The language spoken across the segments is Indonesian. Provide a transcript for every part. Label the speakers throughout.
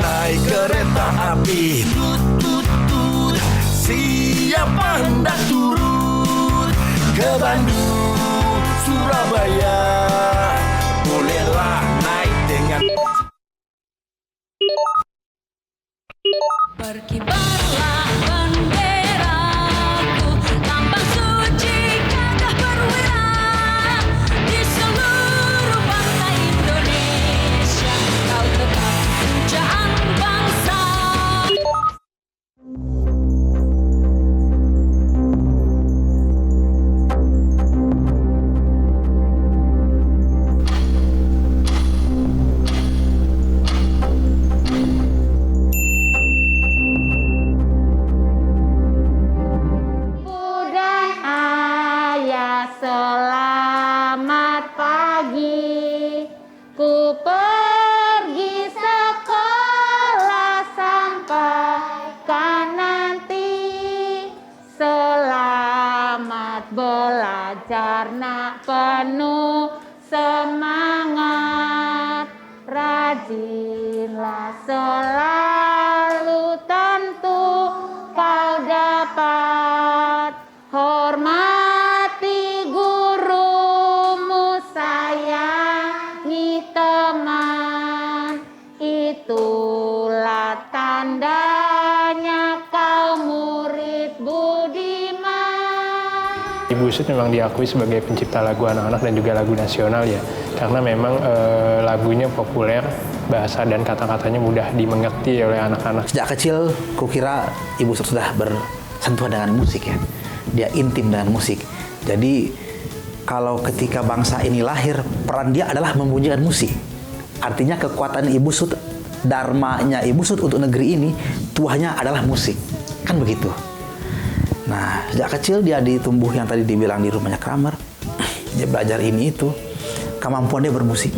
Speaker 1: Naik kereta api, tut tut tut, siapa hendak turun ke Bandung, Surabaya, bolehlah naik dengan
Speaker 2: Berkibarlah benderaku, lambang suci gagah perwira di seluruh bangsa Indonesia. Kau tetap pujaan bangsa.
Speaker 3: Selamat pagi, ku pergi sekolah sampai kan nanti. Selamat belajar nak, penuh semangat. Rajinlah selalu, tentu kau dapat. Hormati gurumu, sayangi teman. Itulah tandanya kau murid budiman.
Speaker 4: Ibu Sud memang diakui sebagai pencipta lagu anak-anak dan juga lagu nasional ya. Karena memang lagunya populer, bahasa dan kata-katanya mudah dimengerti oleh anak-anak.
Speaker 5: Sejak kecil, kukira Ibu Sud sudah bersentuhan dengan musik ya. Dia intim dengan musik. Jadi kalau ketika bangsa ini lahir, peran dia adalah membunyikan musik. Artinya kekuatan Ibu Sud, dharmanya Ibu Sud untuk negeri ini, tuahnya adalah musik. Kan begitu. Nah, sejak kecil dia ditumbuh yang tadi dibilang di rumahnya Kramer. Dia belajar ini itu, kemampuan dia bermusik.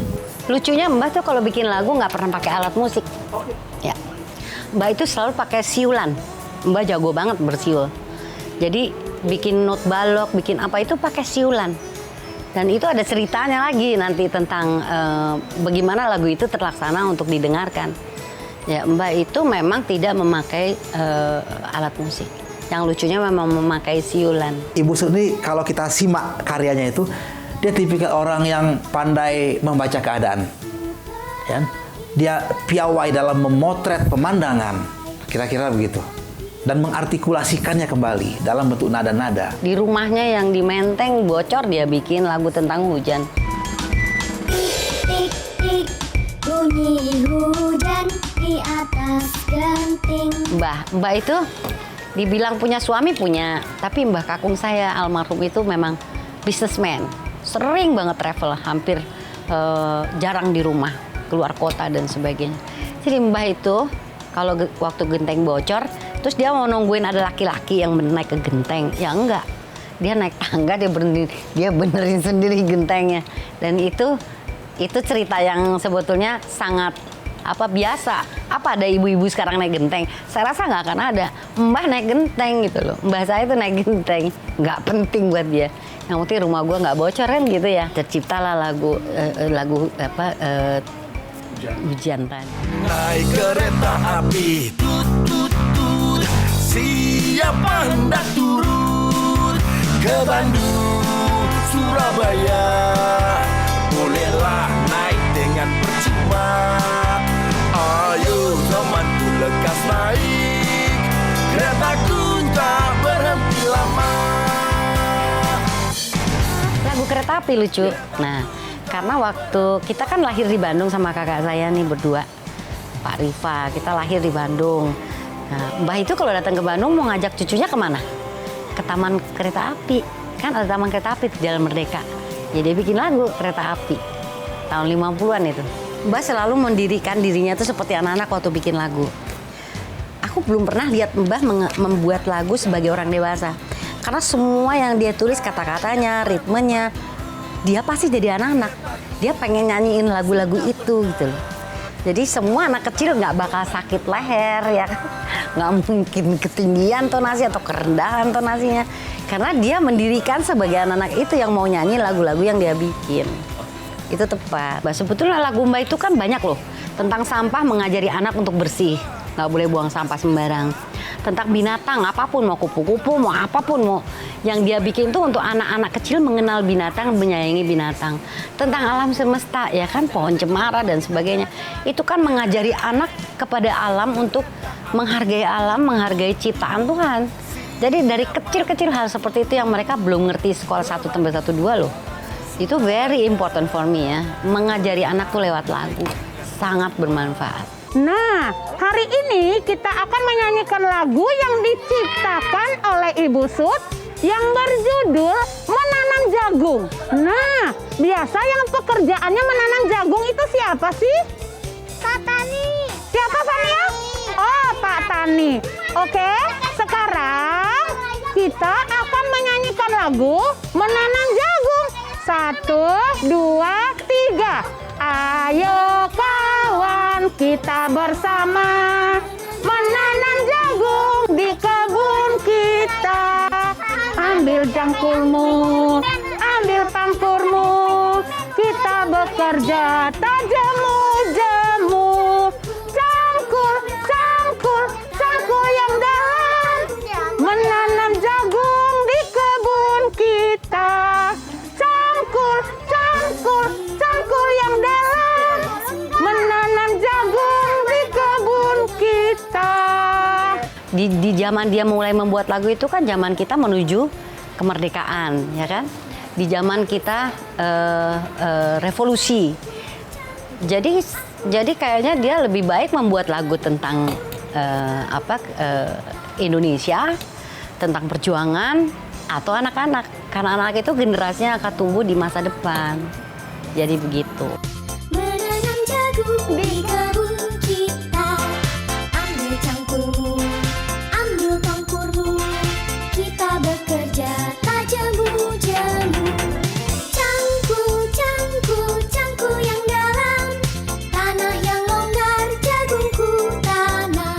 Speaker 6: Lucunya Mbah tuh kalau bikin lagu nggak pernah pakai alat musik. Ya, Mbah itu selalu pakai siulan. Mbah jago banget bersiul. Jadi bikin not balok, bikin apa itu pakai siulan. Dan itu ada ceritanya lagi nanti tentang bagaimana lagu itu terlaksana untuk didengarkan. Ya, Mbah itu memang tidak memakai alat musik. Yang lucunya memang memakai siulan.
Speaker 5: Ibu Sud ini kalau kita simak karyanya itu, dia tipikal orang yang pandai membaca keadaan. Ya? Dia piawai dalam memotret pemandangan, kira-kira begitu. Dan mengartikulasikannya kembali dalam bentuk nada-nada.
Speaker 6: Di rumahnya yang di Menteng bocor dia bikin lagu tentang hujan.
Speaker 7: Tik tik bunyi hujan di atas genting.
Speaker 6: Mbah itu dibilang punya suami punya, tapi Mbah Kakung saya almarhum itu memang businessman. Sering banget travel, hampir jarang di rumah, keluar kota dan sebagainya. Jadi Mbah itu kalau waktu genteng bocor, terus dia mau nungguin ada laki-laki yang naik ke genteng, ya enggak. Dia naik tangga, dia benerin sendiri gentengnya. Dan itu cerita yang sebetulnya sangat biasa. Apa ada ibu-ibu sekarang naik genteng? Saya rasa nggak akan ada. Mbah naik genteng gitu loh. Mbah saya itu naik genteng, nggak penting buat dia. Yang penting rumah gue nggak bocor kan gitu ya. Terciptalah lagu Hujan tadi.
Speaker 1: naik kereta api, tut tut tut, siapa hendak turun ke Bandung, Surabaya, bolehlah naik dengan percuma. Ayo temanku lekas naik, keretaku tak berhenti lama.
Speaker 6: Lagu kereta api lucu. Nah, karena waktu kita kan lahir di Bandung sama kakak saya nih berdua, Pak Rifa, kita lahir di Bandung. Nah, Mbah itu kalau datang ke Bandung mau ngajak cucunya kemana? Ke Taman Kereta Api. Kan ada Taman Kereta Api di Jalan Merdeka. Jadi dia bikin lagu Kereta Api. Tahun 50-an itu. Mbah selalu mendirikan dirinya tuh seperti anak-anak waktu bikin lagu. Aku belum pernah lihat Mbah membuat lagu sebagai orang dewasa. Karena semua yang dia tulis, kata-katanya, ritmenya, dia pasti jadi anak-anak. Dia pengen nyanyiin lagu-lagu itu gitu loh. Jadi semua anak kecil nggak bakal sakit leher ya kan. Nggak mungkin ketinggian tonasi atau kerendahan tonasinya. Karena dia mendirikan sebagai anak-anak itu yang mau nyanyi lagu-lagu yang dia bikin. Itu tepat. Sebetulnya lagu Mbah itu kan banyak loh. Tentang sampah, mengajari anak untuk bersih, nggak boleh buang sampah sembarang. Tentang binatang, apapun, mau kupu-kupu, mau apapun, mau yang dia bikin tuh untuk anak-anak kecil mengenal binatang, menyayangi binatang. Tentang alam semesta, ya kan, pohon cemara dan sebagainya. Itu kan mengajari anak kepada alam untuk menghargai alam, menghargai ciptaan Tuhan. Jadi dari kecil-kecil hal seperti itu yang mereka belum ngerti sekolah 1 tambah 1 2 loh. Itu very important for me ya. Mengajari anak tuh lewat lagu. Sangat bermanfaat.
Speaker 3: Nah, hari ini kita akan menyanyikan lagu yang diciptakan oleh Ibu Sut yang berjudul Menanam Jagung. Nah, biasa yang pekerjaannya menanam jagung itu siapa sih?
Speaker 7: Kak Tani.
Speaker 3: Siapa Sania? Oh, Pak Tani. Oke, sekarang kita akan menyanyikan lagu Menanam Jagung. 1, 2, 3. Ayo kawan, kita bersama menanam jagung di kebun kita. Ambil jangkulmu, ambil pangkurmu, kita bekerja tak jemu-jemu. Cangkul, cangkul, cangkul yang dalam, menanam jagung di kebun kita. Cangkul, cangkul, cangkul yang dalam, menanam jagung di kebun kita.
Speaker 6: Di zaman dia mulai membuat lagu itu kan zaman kita menuju kemerdekaan, ya kan? Di zaman kita revolusi. Jadi kayaknya dia lebih baik membuat lagu tentang Indonesia, tentang perjuangan atau anak-anak. Karena anak itu generasinya akan tumbuh di masa depan. Jadi begitu.
Speaker 7: Menanam jagung di kebun kita. Ambil cangkulmu, ambil pangkurmu, kita bekerja tak jemu-jemu. Cangkul, cangkul, cangkul yang dalam, tanah yang longgar jagungku tanam.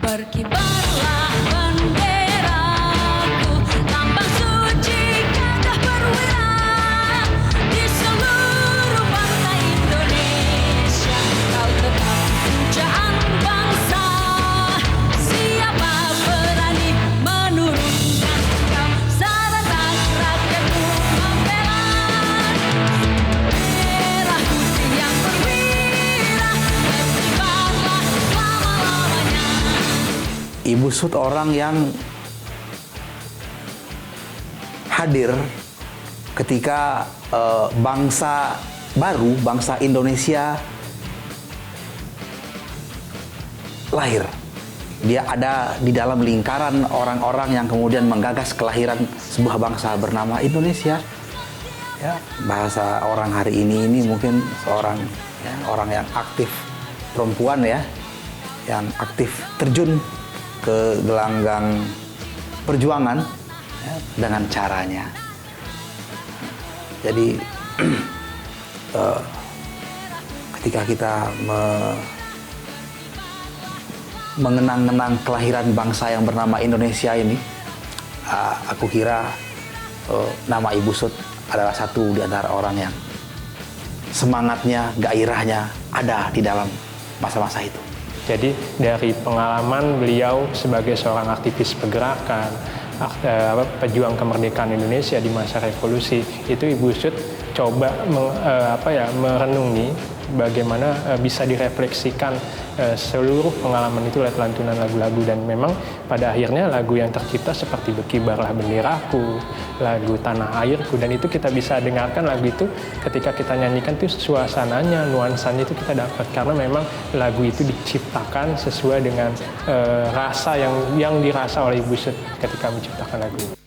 Speaker 2: Berkibarlah benderaku, lambang suci gagah perwira. Di seluruh bangsa Indonesia, kau tetap pujaan bangsa. Siapa berani menurunkan kau, serentak rakyatmu membela. Merah putih yang perwira, berkibarlah selama-lamanya.
Speaker 5: Ibu Sut orang yang hadir ketika bangsa baru, bangsa Indonesia lahir. Dia ada di dalam lingkaran orang-orang yang kemudian menggagas kelahiran sebuah bangsa bernama Indonesia. Ya, bahasa orang hari ini mungkin seorang orang yang aktif, perempuan ya, yang aktif terjun ke gelanggang perjuangan ya, dengan caranya. Jadi ketika kita mengenang-enang kelahiran bangsa yang bernama Indonesia ini, aku kira nama Ibu Sut adalah satu di antara orang yang semangatnya, gairahnya ada di dalam masa-masa itu.
Speaker 4: Jadi dari pengalaman beliau sebagai seorang aktivis pergerakan, pejuang kemerdekaan Indonesia di masa revolusi, itu Ibu Sut coba merenungi bagaimana bisa direfleksikan seluruh pengalaman itu lewat lantunan lagu-lagu, dan memang pada akhirnya lagu yang tercipta seperti Berkibarlah Benderaku, lagu Tanah Airku, dan itu kita bisa dengarkan lagu itu ketika kita nyanyikan tuh suasananya, nuansanya itu kita dapat karena memang lagu itu diciptakan sesuai dengan rasa yang dirasa oleh Ibu Sut ketika menciptakan lagu itu.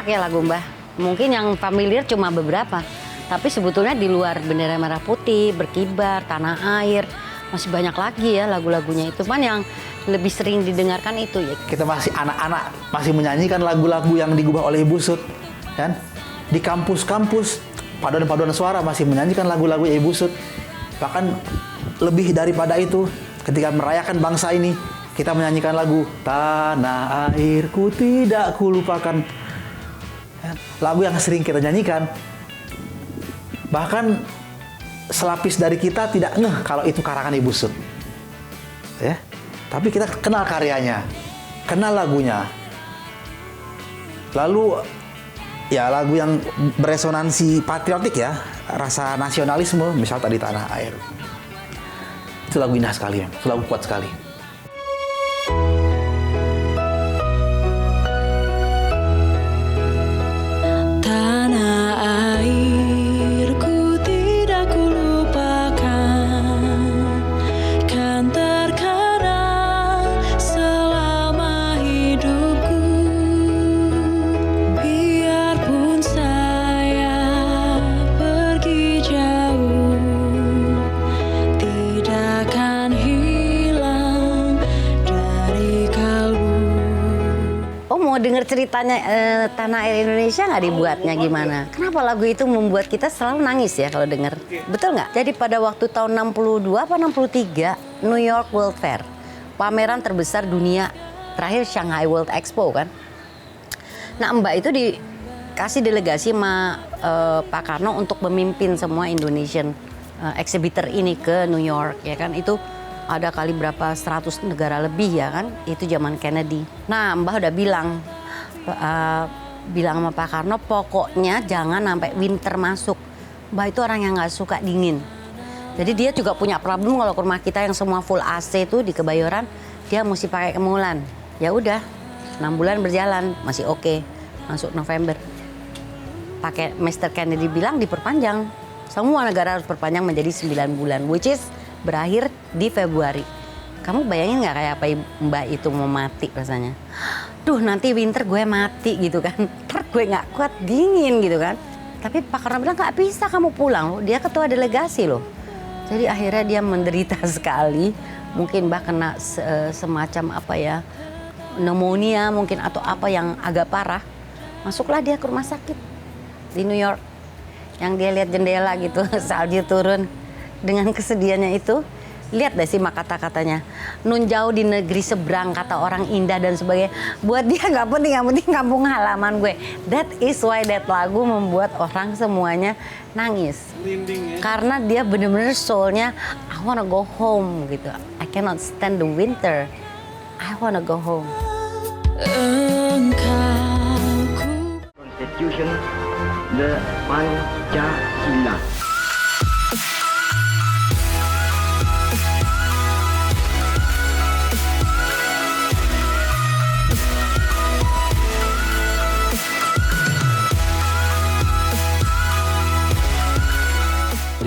Speaker 6: ya lagu Mbah. Mungkin yang familiar cuma beberapa. Tapi sebetulnya di luar Bendera Merah Putih, Berkibar, Tanah Air, masih banyak lagi ya lagu-lagunya itu. Cuman yang lebih sering didengarkan itu ya.
Speaker 5: Kita masih anak-anak, masih menyanyikan lagu-lagu yang digubah oleh Ibu Sud, kan? Di kampus-kampus, paduan-paduan suara masih menyanyikan lagu-lagu Ibu Sud. Bahkan lebih daripada itu, ketika merayakan bangsa ini, kita menyanyikan lagu Tanah Airku Tidak Kulupakan. Lagu yang sering kita nyanyikan. Bahkan selapis dari kita tidak ngeh kalau itu karangan Ibu Sud. Ya. Tapi kita kenal karyanya, kenal lagunya. Lalu ya lagu yang beresonansi patriotik ya, rasa nasionalisme, misal tadi Tanah Air. Itu lagu indah sekali, itu lagu kuat sekali.
Speaker 2: Tanah airku tidak kulupakan, kan terkenang selama hidupku. Biarpun saya pergi jauh, tidak akan hilang dari kalbu.
Speaker 6: Oh, mau denger ceritanya Tanah Air Indonesia nggak dibuatnya gimana? Kenapa lagu itu membuat kita selalu nangis ya kalau denger? Betul nggak? Jadi pada waktu tahun 62 apa 63, New York World Fair, pameran terbesar dunia, terakhir Shanghai World Expo kan. Nah Mbak itu dikasih delegasi sama Pak Karno untuk memimpin semua Indonesian exhibitor ini ke New York ya kan. Itu ada kali berapa 100 negara lebih ya kan, itu zaman Kennedy. Nah Mbah udah bilang sama Pak Karno, pokoknya jangan sampai winter masuk. Mbah itu orang yang nggak suka dingin. Jadi dia juga punya problem kalau ke rumah kita yang semua full AC itu di Kebayoran, dia mesti pakai kemulan. Ya udah, 6 bulan berjalan masih oke. Masuk November, pakai Mr. Kennedy bilang diperpanjang. Semua negara harus perpanjang menjadi 9 bulan, which is berakhir di Februari. Kamu bayangin nggak kayak apa Mbak itu mau mati rasanya? Duh nanti winter gue mati gitu kan. Ntar gue nggak kuat dingin gitu kan. Tapi Pak Karno bilang nggak bisa kamu pulang loh. Dia ketua delegasi loh. Jadi akhirnya dia menderita sekali. Mungkin Mbak kena semacam apa ya, pneumonia mungkin atau apa yang agak parah. Masuklah dia ke rumah sakit di New York. Yang dia lihat jendela gitu, salju turun. Dengan kesedihannya itu, lihat deh sih kata-katanya. Nun jauh di negeri seberang, kata orang indah dan sebagainya. Buat dia nggak penting, yang penting kampung halaman gue. That is why that lagu membuat orang semuanya nangis. Karena dia bener-bener soulnya, I wanna go home gitu. I cannot stand the winter. I wanna go home.
Speaker 8: Constitution the Pancasila.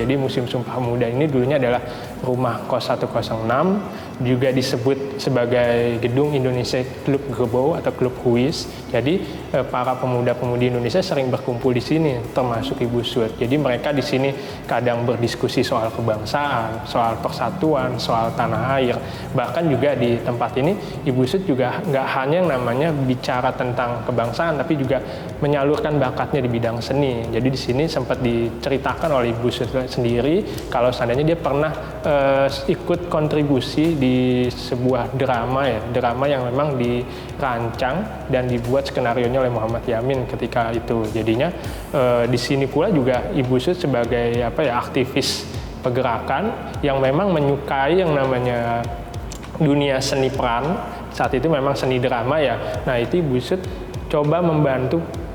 Speaker 4: Jadi Museum Sumpah Pemuda ini dulunya adalah rumah kos 106, juga disebut sebagai gedung Indonesia Club Gebo atau Klub Huis. Jadi para pemuda-pemudi Indonesia sering berkumpul di sini, termasuk Ibu Sud. Jadi mereka di sini kadang berdiskusi soal kebangsaan, soal persatuan, soal tanah air. Bahkan juga di tempat ini Ibu Sud juga nggak hanya yang namanya bicara tentang kebangsaan, tapi juga menyalurkan bakatnya di bidang seni. Jadi di sini sempat diceritakan oleh Ibu Sud sendiri kalau seandainya dia pernah ikut kontribusi di sebuah drama yang memang dirancang dan dibuat skenarionya oleh Muhammad Yamin ketika itu. Jadinya di sini pula juga Ibu Sud sebagai aktivis pergerakan yang memang menyukai yang namanya dunia seni peran. Saat itu memang seni drama ya. Nah itu Ibu Sud coba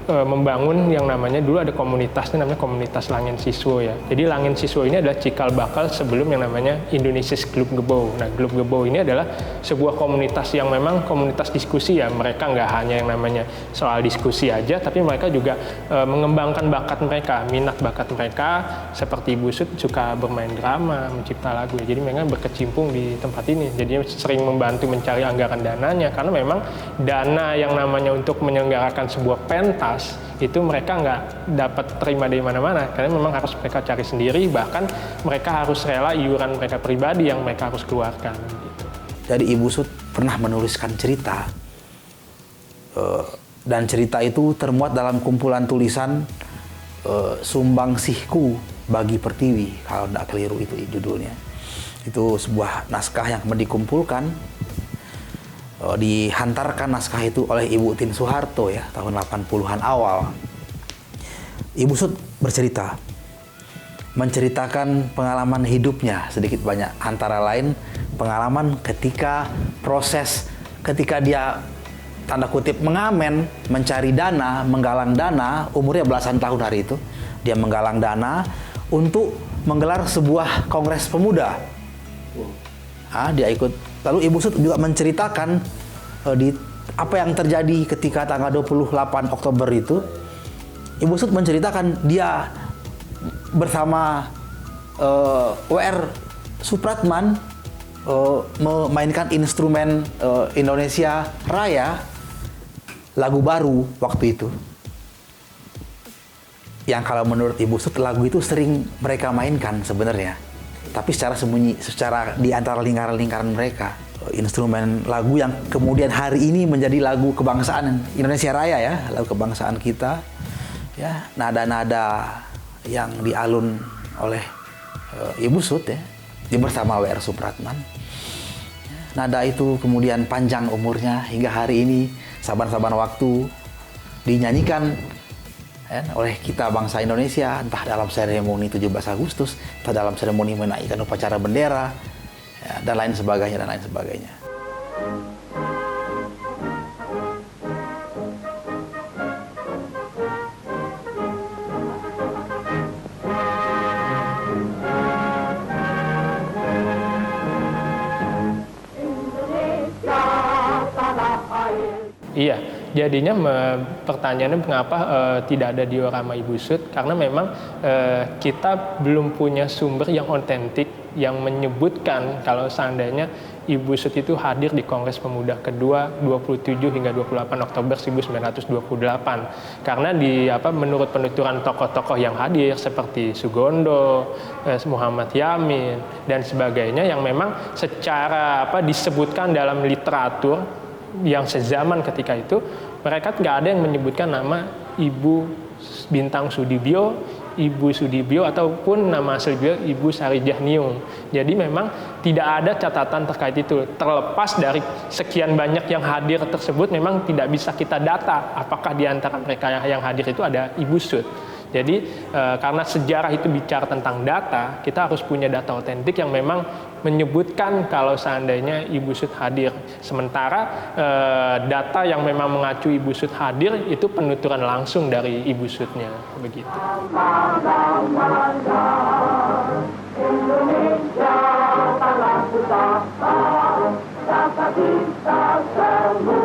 Speaker 4: membangun yang namanya, dulu ada komunitasnya namanya komunitas Langin Siswo ya. Jadi Langin Siswo ini adalah cikal bakal sebelum yang namanya Indonesia Club Gebo. Nah Club Gebo ini adalah sebuah komunitas yang memang komunitas diskusi ya. Mereka nggak hanya yang namanya soal diskusi aja, tapi mereka juga mengembangkan bakat mereka, minat bakat mereka. Seperti Ibu Sud suka bermain drama, mencipta lagu ya. Jadi mereka berkecimpung di tempat ini. Jadi sering membantu mencari anggaran dananya, karena memang dana yang namanya untuk menyelenggarakan sebuah pentas kualitas, itu mereka nggak dapat terima dari mana-mana, karena memang harus mereka cari sendiri, bahkan mereka harus rela iuran mereka pribadi yang mereka harus keluarkan. Gitu.
Speaker 5: Jadi Ibu Sud pernah menuliskan cerita, dan cerita itu termuat dalam kumpulan tulisan Sumbangsihku Bagi Pertiwi, kalau tidak keliru itu judulnya. Itu sebuah naskah yang kemudian dikumpulkan, dihantarkan naskah itu oleh Ibu Tin Soeharto ya, tahun 80-an awal. Ibu Sud bercerita, menceritakan pengalaman hidupnya sedikit banyak, antara lain pengalaman ketika dia tanda kutip mengamen, mencari dana, menggalang dana, umurnya belasan tahun hari itu. Dia menggalang dana untuk menggelar sebuah kongres pemuda. Dia ikut. Lalu Ibu Sud juga menceritakan apa yang terjadi ketika tanggal 28 Oktober itu. Ibu Sud menceritakan dia bersama W.R. Supratman memainkan instrumen Indonesia Raya, lagu baru waktu itu. Yang kalau menurut Ibu Sud lagu itu sering mereka mainkan sebenarnya, tapi secara sembunyi, secara di antara lingkaran-lingkaran mereka. Instrumen lagu yang kemudian hari ini menjadi lagu kebangsaan Indonesia Raya ya, lagu kebangsaan kita. Ya, nada-nada yang dialun oleh Ibu Sud ya, dia bersama W.R. Supratman. Nada itu kemudian panjang umurnya hingga hari ini, saban-saban waktu dinyanyikan oleh kita bangsa Indonesia, entah dalam seremoni 17 Agustus, entah dalam seremoni menaikkan upacara bendera, ya, dan lain sebagainya, dan lain sebagainya.
Speaker 4: Iya, jadinya pertanyaannya mengapa tidak ada diorama Ibu Sud, karena memang kita belum punya sumber yang otentik yang menyebutkan kalau seandainya Ibu Sud itu hadir di Kongres Pemuda kedua 27 hingga 28 Oktober 1928. Karena menurut penuturan tokoh-tokoh yang hadir seperti Sugondo, Muhammad Yamin dan sebagainya yang memang secara disebutkan dalam literatur yang sezaman ketika itu, mereka nggak ada yang menyebutkan nama Ibu Bintang Sudibyo, Ibu Sudibyo, ataupun nama asli beliau Ibu Sarijah Niung. Jadi memang tidak ada catatan terkait itu. Terlepas dari sekian banyak yang hadir tersebut, memang tidak bisa kita data apakah di antara mereka yang hadir itu ada Ibu Sud. Jadi karena sejarah itu bicara tentang data, kita harus punya data otentik yang memang menyebutkan kalau seandainya Ibu Sud hadir. Sementara data yang memang mengacu Ibu Sud hadir itu penuturan langsung dari Ibu Sudnya, begitu. Indonesia tanah pusaka, rasa kita semua.